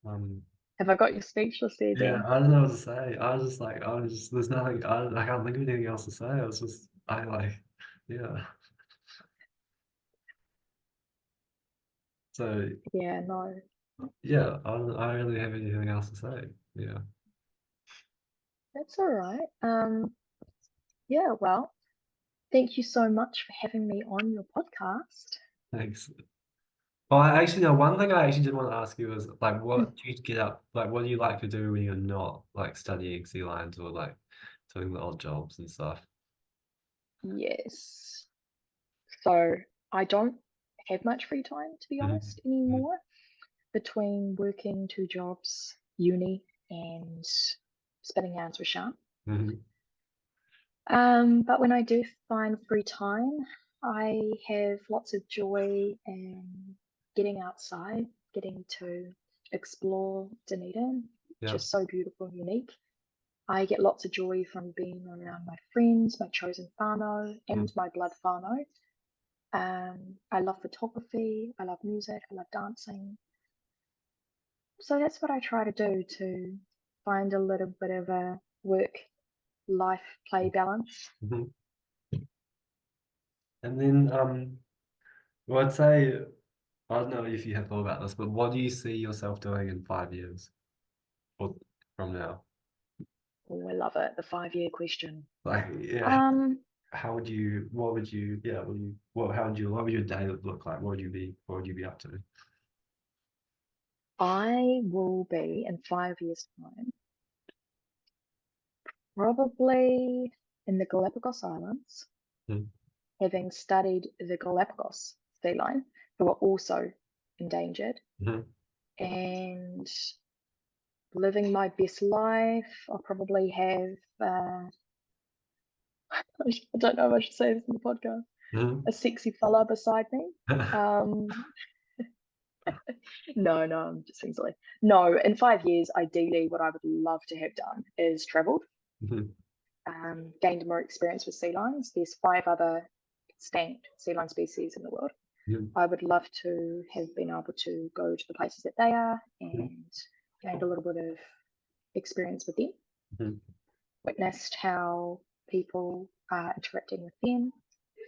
Um, Have I got you speechless there, yeah, Dan? I don't know what to say. There's nothing, I can't think of anything else to say. I was just, I like, yeah. So, Yeah, no, yeah, I don't really have anything else to say. Yeah. that's all right. Yeah, well, Thank you so much for having me on your podcast. Thanks. Well, I actually know one thing I actually did want to ask you was like, Mm. what do you get up? Like, what do you like to do when you're not like studying sea lions or like doing the odd jobs and stuff? Yes. So I don't have much free time, to be honest, Mm-hmm. anymore, between working two jobs, uni, and spinning yarns with Sian. Mm-hmm. But when I do find free time, I have lots of joy in getting outside, getting to explore Dunedin, which Yeah. is so beautiful and unique. I get lots of joy from being around my friends, my chosen whānau, Mm. and my blood whānau. I love photography, I love music, I love dancing. So that's what I try to do to find a little bit of a work life play balance. Mm-hmm. And then well, I'd say I don't know if you have thought about this, but what do you see yourself doing in 5 years or from now? Oh, I love it. The 5 year question. Like, yeah, Um, how would you? What would you? Yeah, what would you? What? How would you? What would your day look like? What would you be? What would you be up to? I will be in 5 years' time, probably in the Galapagos Islands, Mm-hmm. having studied the Galapagos feline, who are also endangered, and living my best life. I'll probably have, I don't know if I should say this in the podcast, Mm-hmm. a sexy fella beside me. Um, no, I'm just being silly. No, in 5 years, ideally, what I would love to have done is traveled, Mm-hmm. gained more experience with sea lions. There's five other extinct sea lion species in the world. I would love to have been able to go to the places that they are and gained a little bit of experience with them, Mm-hmm. witnessed how people are interacting with them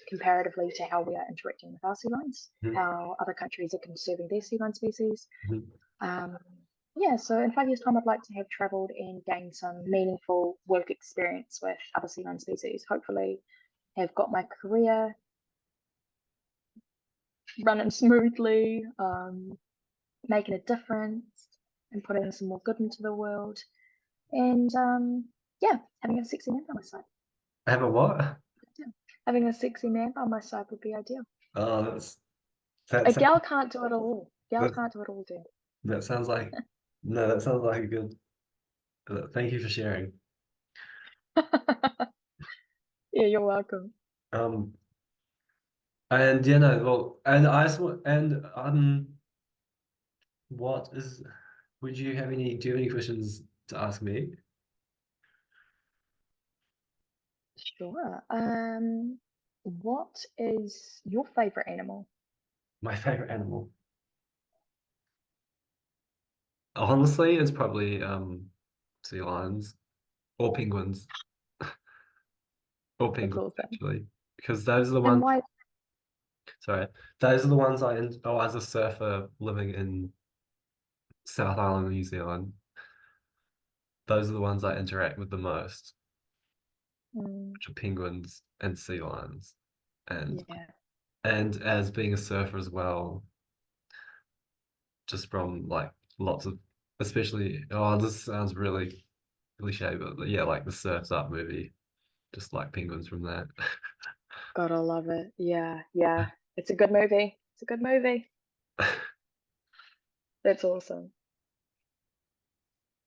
comparatively to how we are interacting with our sea lions, how other countries are conserving their sea lion species. Mm-hmm. Um, yeah, so in 5 years' time, I'd like to have traveled and gained some meaningful work experience with other sea lion species. Hopefully, have got my career running smoothly, making a difference, and putting some more good into the world. And yeah, having a sexy man by my side. Have a what? Yeah. Having a sexy man by my side would be ideal. Oh, A that's gal can't do it all. Gal that can't do it all, dude. that sounds like no, that sounds like a good. Thank you for sharing. Yeah, you're welcome. Um, and yeah, no, well, and I saw, and what is? Would you have any? Do you have any questions to ask me? Sure. What is your favorite animal? My favorite animal, honestly, is probably sea lions or penguins or That's penguins awesome. actually, because those are the And ones. why? Sorry, those are the ones oh, as a surfer living in South Island, New Zealand. Those are the ones I interact with the most, Mm, which are penguins and sea lions. And yeah, and as being a surfer as well, just from like lots of especially oh this sounds really cliche, but yeah, like the Surf's Up movie, just like penguins from that. gotta love it. Yeah, yeah. It's a good movie. It's a good movie. That's awesome.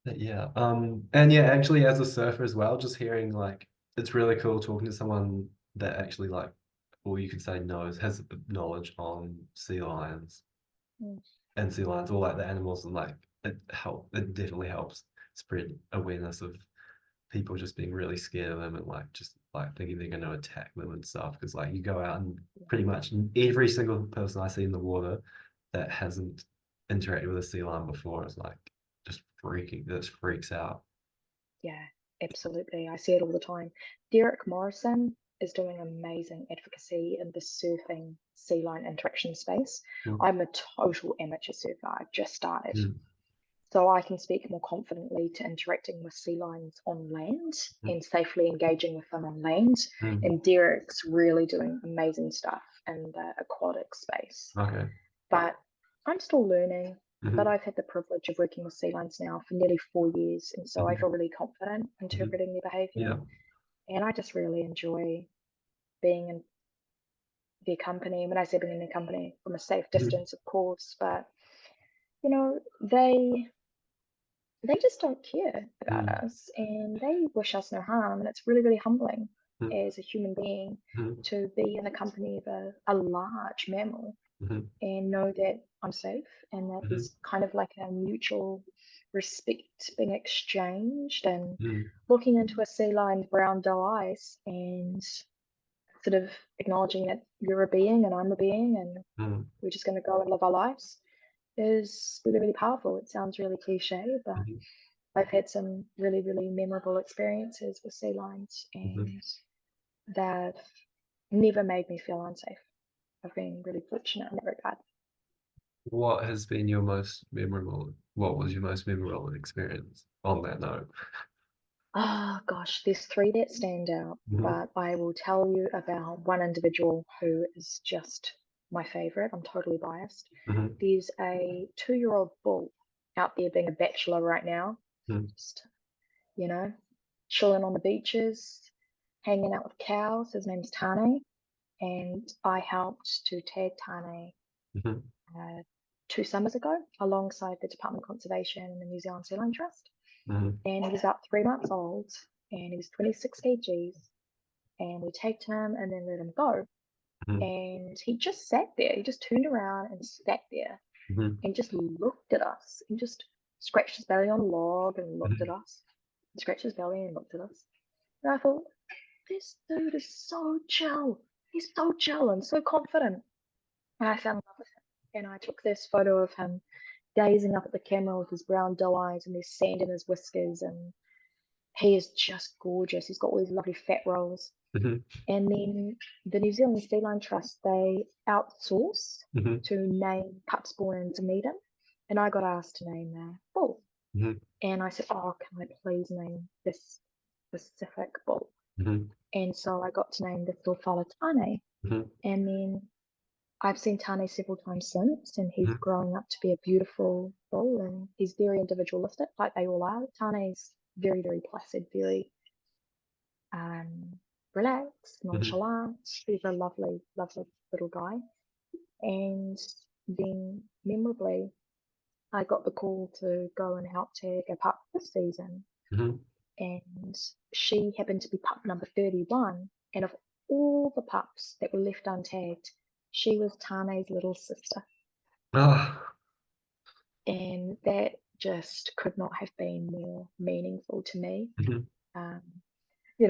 But yeah, and yeah, actually as a surfer as well, just hearing like it's really cool talking to someone that actually like, or you could say knows, has knowledge on Mm, sea lions, or like the animals, and like it definitely helps spread awareness of people just being really scared of them and like just like thinking they're going to attack them and stuff. Because like you go out and pretty much every single person I see in the water that hasn't interacted with a sea lion before is like just freaks out. yeah, absolutely. I see it all the time. Derek Morrison is doing amazing advocacy in the surfing sea lion interaction space. Mm, I'm a total amateur surfer. I've just started. mm, so I can speak more confidently to interacting with sea lions on land Mm, and safely engaging with them on land. mm, And Derek's really doing amazing stuff in the aquatic space. okay. But I'm still learning. But Hmm. I've had the privilege of working with sea lions now for nearly 4 years, and so I Hmm. feel really confident Hmm. interpreting their behaviour. Yeah. And I just really enjoy being in their company. When I say being in their company, from a safe Hmm. distance, of course, but you know, they just don't care about Hmm. us and they wish us no harm. And it's really, really humbling Hmm. as a human being Hmm. to be in the company of a large mammal Hmm. and know that I'm safe and that Hmm. there's kind of like a mutual respect being exchanged and Hmm. looking into a sea lion's brown doe eyes and sort of acknowledging that you're a being and I'm a being and Hmm. we're just going to go and live our lives is really, really powerful. It sounds really cliche, but Hmm. I've had some really, really memorable experiences with sea lions, Hmm. and they've never made me feel unsafe. I've been really fortunate in that regard. What has been your most memorable? What was your most memorable experience on that note? Oh gosh, there's three that stand out, Hmm. but I will tell you about one individual who is just my favorite. I'm totally biased. Hmm. There's a 2-year-old bull out there being a bachelor right now, Hmm. just, you know, chilling on the beaches, hanging out with cows. His name's Tane, and I helped to tag Tane Hmm. uh, 2 summers ago alongside the Department of Conservation and the New Zealand Sea Lion Trust. Hmm. And he was about 3 months old and he was 26 kgs. And we tagged him and then let him go. Hmm. And he just sat there. He just turned around and sat there Hmm. and just looked at us and just scratched his belly on a log and looked at Hmm. us. He scratched his belly and looked at us. And I thought, this dude is so chill. He's so chill and so confident. And I fell in love with him. And I took this photo of him gazing up at the camera with his brown doe eyes and there's sand in his whiskers. And he is just gorgeous. He's got all these lovely fat rolls. Hmm. And then the New Zealand Sea Lion Trust, they outsource Hmm. to name pups born in Dunedin. And I got asked to name their bull. Hmm. And I said, oh, can I please name this specific bull? Hmm. And so I got to name this little fella Tane. Hmm. And then I've seen Tane several times since, and he's Hmm. growing up to be a beautiful bull, and he's very individualistic, like they all are. Tane's very, very placid, very um, relaxed, Hmm. nonchalant. He's a lovely, lovely little guy. And then, memorably, I got the call to go and help tag a pup this season, Hmm. and she happened to be pup number 31. And of all the pups that were left untagged, she was Tane's little sister. Ah. And that just could not have been more meaningful to me. Hmm. Um,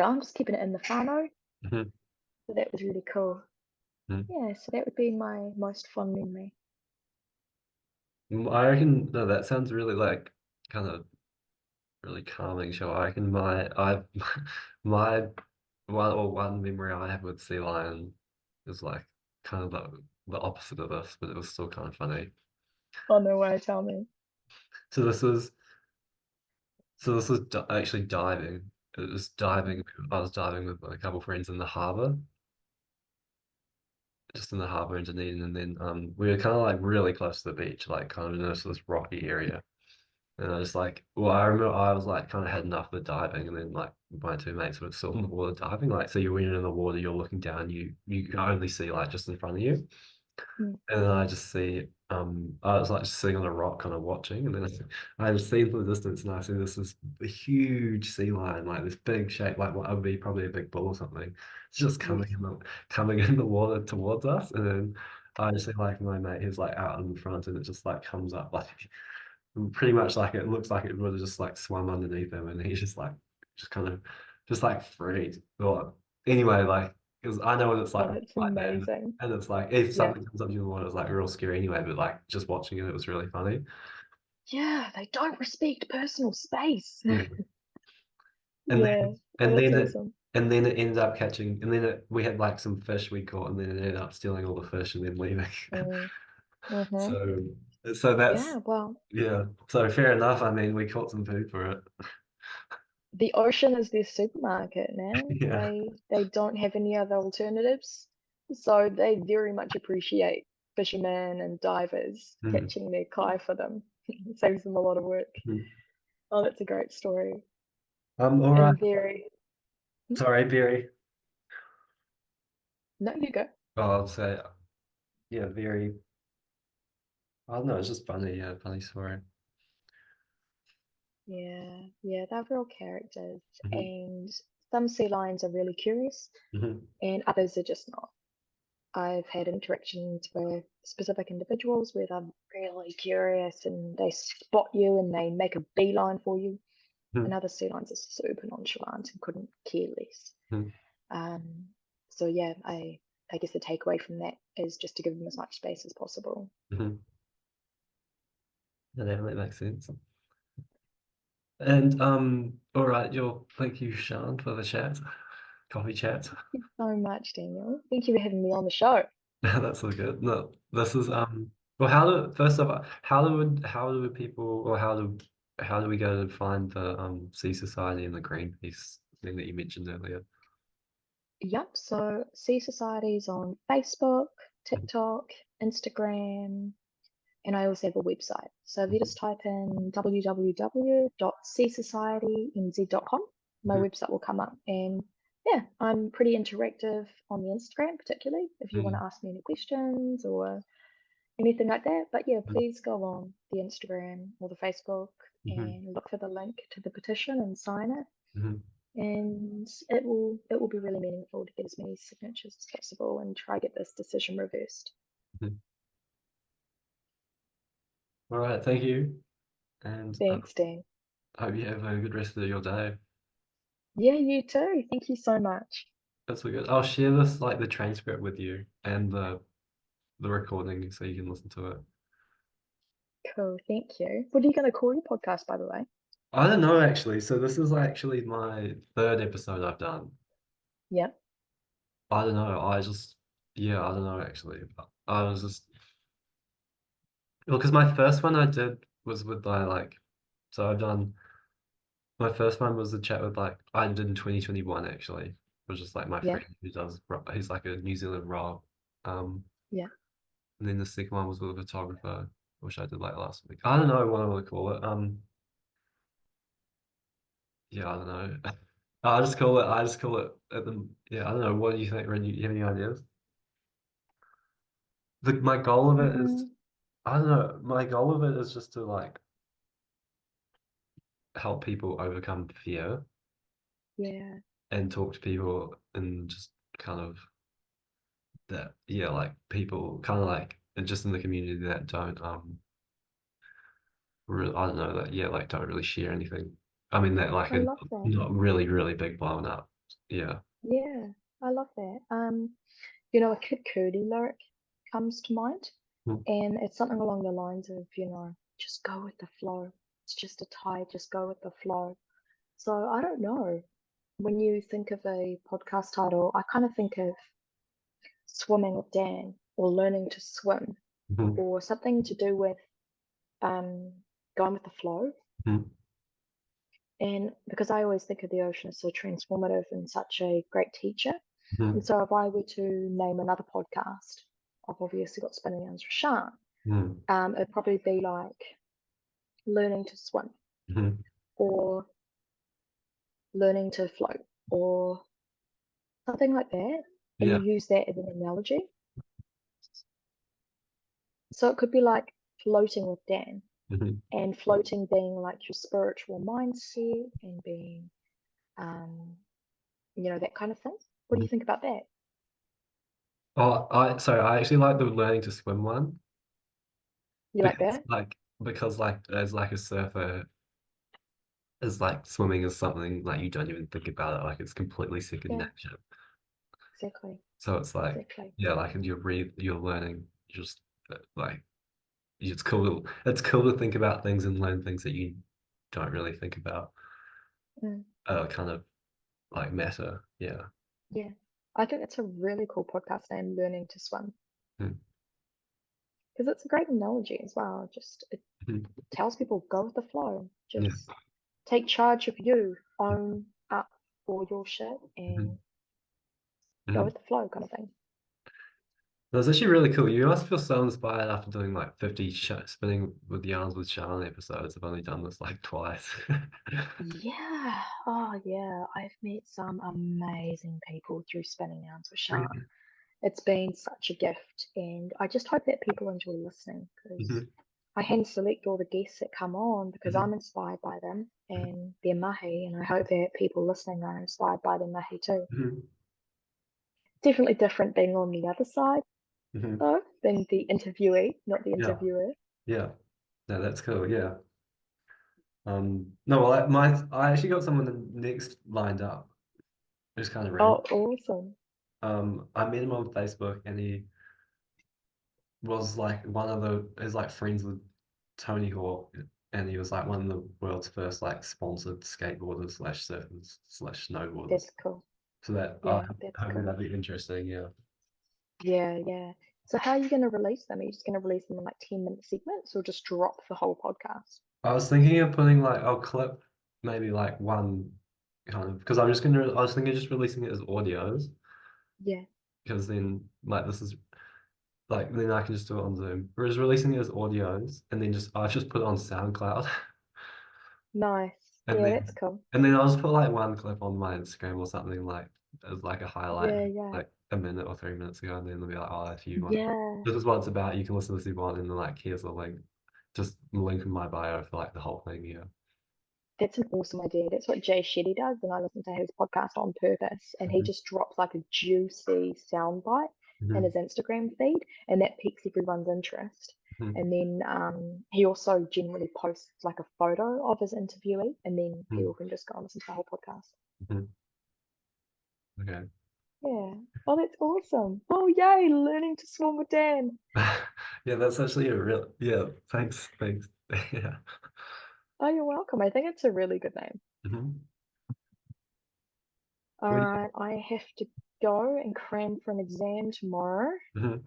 I'm just keeping it in the whānau, Hmm. so that was really cool. Hmm. Yeah, so that would be my most fond memory. I reckon no, that sounds really like kind of really calming show. I reckon my one memory I have with sea lion is like kind of the opposite of this, but it was still kind of funny. Oh no way, tell me. So this was actually diving. It was diving. I was diving with a couple of friends in the harbour, just in the harbour in Dunedin, and then we were kind of like really close to the beach, like kind of in this rocky area. And I was like, well, I remember I was like kind of had enough of the diving, and then like my two mates were still in the water diving. Like, so you're in the water, you're looking down, you can only see like just in front of you. Mm. And then I just see, I was like just sitting on a rock, kind of watching, and then I just seen from the distance, and I see this is a huge sea lion, like this big shape, like what would be probably a big bull or something. It's just Yes. coming in the water towards us, and then I just see like my mate who's like out in front, and it just like comes up like pretty much like it looks like it would have just like swum underneath him, and he's just like just kind of just like freaked. But anyway, like because I know what it's Oh, like that's like that, amazing. and it's like if Yeah. something comes up to you in the water, it's like real scary anyway. But like just watching it, it was really funny. Yeah, they don't respect personal space. Mm. And then Yeah. Oh, and that's then it awesome. and then it ended up catching, and then we had like some fish we caught, and then it ended up stealing all the fish and then leaving. Mm. Mm-hmm. So So that's Yeah, well, yeah. So fair enough. I mean, we caught some food for it. the ocean is their supermarket, man. Yeah. They don't have any other alternatives. So they very much appreciate fishermen and divers Mm, catching their kai for them. It saves them a lot of work. mm. Oh, that's a great story. All right. And very, Sorry, Barry. no, you go. Oh, I'll say yeah, very. I don't know. It's just funny. Yeah, funny story. Yeah, yeah, they're real characters. Hmm. And some sea lions are really curious Hmm. and others are just not. I've had interactions with specific individuals where they're really curious and they spot you and they make a beeline for you. And other sea lions are super nonchalant and couldn't care less. Hmm. Um, so yeah, I guess the takeaway from that is just to give them as much space as possible. Hmm. That definitely makes sense. And all right, thank you, Sean, for the chat, coffee chat. Thank you so much, Daniel. Thank you for having me on the show. That's all good. No, this is well, how do first of all, how do people or how do we go to find the Sea Society and the Greenpeace thing that you mentioned earlier? Yep, so Sea Society's on Facebook, TikTok, Instagram, and I also have a website. So if you just type in www.seasocietyNZ.com, my Mhm. website will come up. And yeah, I'm pretty interactive on the Instagram, particularly if you want Mhm. to ask me any questions or anything like that. But yeah, Mhm. please go on the Instagram or the Facebook Mhm. and look for the link to the petition and sign it. Mhm. And it will be really meaningful to get as many signatures as possible and try get this decision reversed. Mhm. All right, thank you, and Thanks, Dan. hope you have a good rest of your day. Yeah, you too. Thank you so much. That's all good. I'll share this like the transcript with you and the recording so you can listen to it. Cool. Thank you. What are you going to call your podcast, by the way? I don't know actually. So this is actually my third episode I've done. Yep. I don't know. Yeah, I don't know actually. I was just well, because my first one I did was with so I've done my first one was a chat with I did in 2021 actually. It was just like my Yeah. friend he's like a New Zealand rob. Um, Yeah. and then the second one was with a photographer, which I did like last week. I don't know what I want to call it. Yeah, I don't know. I just call it at the yeah, I don't know. What do you think, Ren? You have any ideas? My goal of it is Mm, I don't know. My goal of it is just to help people overcome fear yeah. and talk to people and just kind of that yeah, like people kind of like and just in the community that don't really I don't know that yeah, like don't really share anything. I mean that like I are love that. not really, really big blowing up. Yeah. Yeah. I love that. A Kid Cudi lyric comes to mind, Mm. and it's something along the lines of, just go with the flow. It's just a tide, just go with the flow. So I don't know. When you think of a podcast title, I kind of think of swimming with Dan or learning to swim Mhm. or something to do with um, going with the flow. Mhm. And because I always think of the ocean as so transformative and such a great teacher. And Mhm. so if I were to name another podcast, I've obviously got Spinning Yarns with Sian. Mhm. It'd probably be like learning to swim Mhm. or learning to float or something like that. And you Yeah. use that as an analogy. So it could be like floating with Dan Mhm. and floating being like your spiritual mindset and being, um, that kind of thing. What do Mhm. you think about that? I actually like the learning to swim one You like because that? as like a surfer is like swimming is something like you don't even think about it like it's completely second Yeah, nature. exactly, So it's like exactly. yeah, like you're learning just like it's cool to think about things and learn things that you don't really think about Mm, kind of like matter. Yeah. yeah, I think it's a really cool podcast name, Learning to Swim. Mm. because it's a great analogy as well. Just it Mhm. tells people go with the flow. Yeah. Just take charge of you, own up all your shit, Mhm. and go Mhm. with the flow, kind of thing. That's actually really cool. You must feel so inspired after doing like 50 spinning with yarns with Sian episodes. I've only done this like twice. Yeah. Oh, yeah. I've met some amazing people through spinning yarns with Shark. It's been such a gift, and I just hope that people enjoy listening because Mhm. I hand select all the guests that come on because Mhm. I'm inspired by them Mhm. and their mahi, and I hope that people listening are inspired by their mahi too. Mhm. Definitely different being on the other side, Mhm. though, being the interviewee, not the Yeah. interviewer. Yeah. No, that's cool. Yeah. No, well, I actually got someone next lined up. It's kind of Oh, random. awesome. I met him on Facebook, and he was like one of the is like friends with Tony Hawk, and he was like one of the world's first like sponsored skateboarders slash surfers slash snowboarders. That's cool. So that Yeah, that's hopefully cool. that'd be interesting. Yeah. Yeah, yeah. So how are you going to release them? Are you just going to release them in like 10-minute segments or just drop the whole podcast? I was thinking of putting like I'll clip maybe like one kind of because I was thinking of just releasing it as audios Yeah, because then like this is like then I can just do it on Zoom. Whereas releasing it as audios and then just I just put it on SoundCloud nice. and Yeah, then that's cool. I'll just put like one clip on my Instagram or something like as like a highlight Yeah, yeah. like a minute or 3 minutes ago and then they'll be like, oh, if you want Yeah, this is what it's about, you can listen to this if you want and then like here's the link. Just the link in my bio for like the whole thing, yeah. that's an awesome idea. That's what Jay Shetty does, and I listen to his podcast on purpose, and he Mhm. just drops like a juicy soundbite in Mhm. his Instagram feed, and that piques everyone's interest. Mhm. And then he also generally posts like a photo of his interviewee, and then people Mhm. can just go and listen to the whole podcast. Mhm. Okay. Yeah. Oh, that's awesome. Oh, yay, learning to swim with Dan. Yeah, that's actually a real yeah, thanks. Yeah. Oh, you're welcome. I think it's a really good name. Mhm. All Well, right, I have to go and cram for an exam tomorrow, mhm.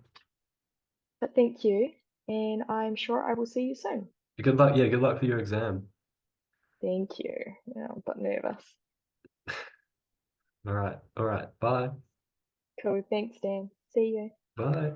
but thank you, and I'm sure I will see you soon. Good luck. Yeah, good luck for your exam. Thank you. Yeah, I'm a bit nervous. All right. All right. Bye. Cool. Thanks, Dan. See you. Bye.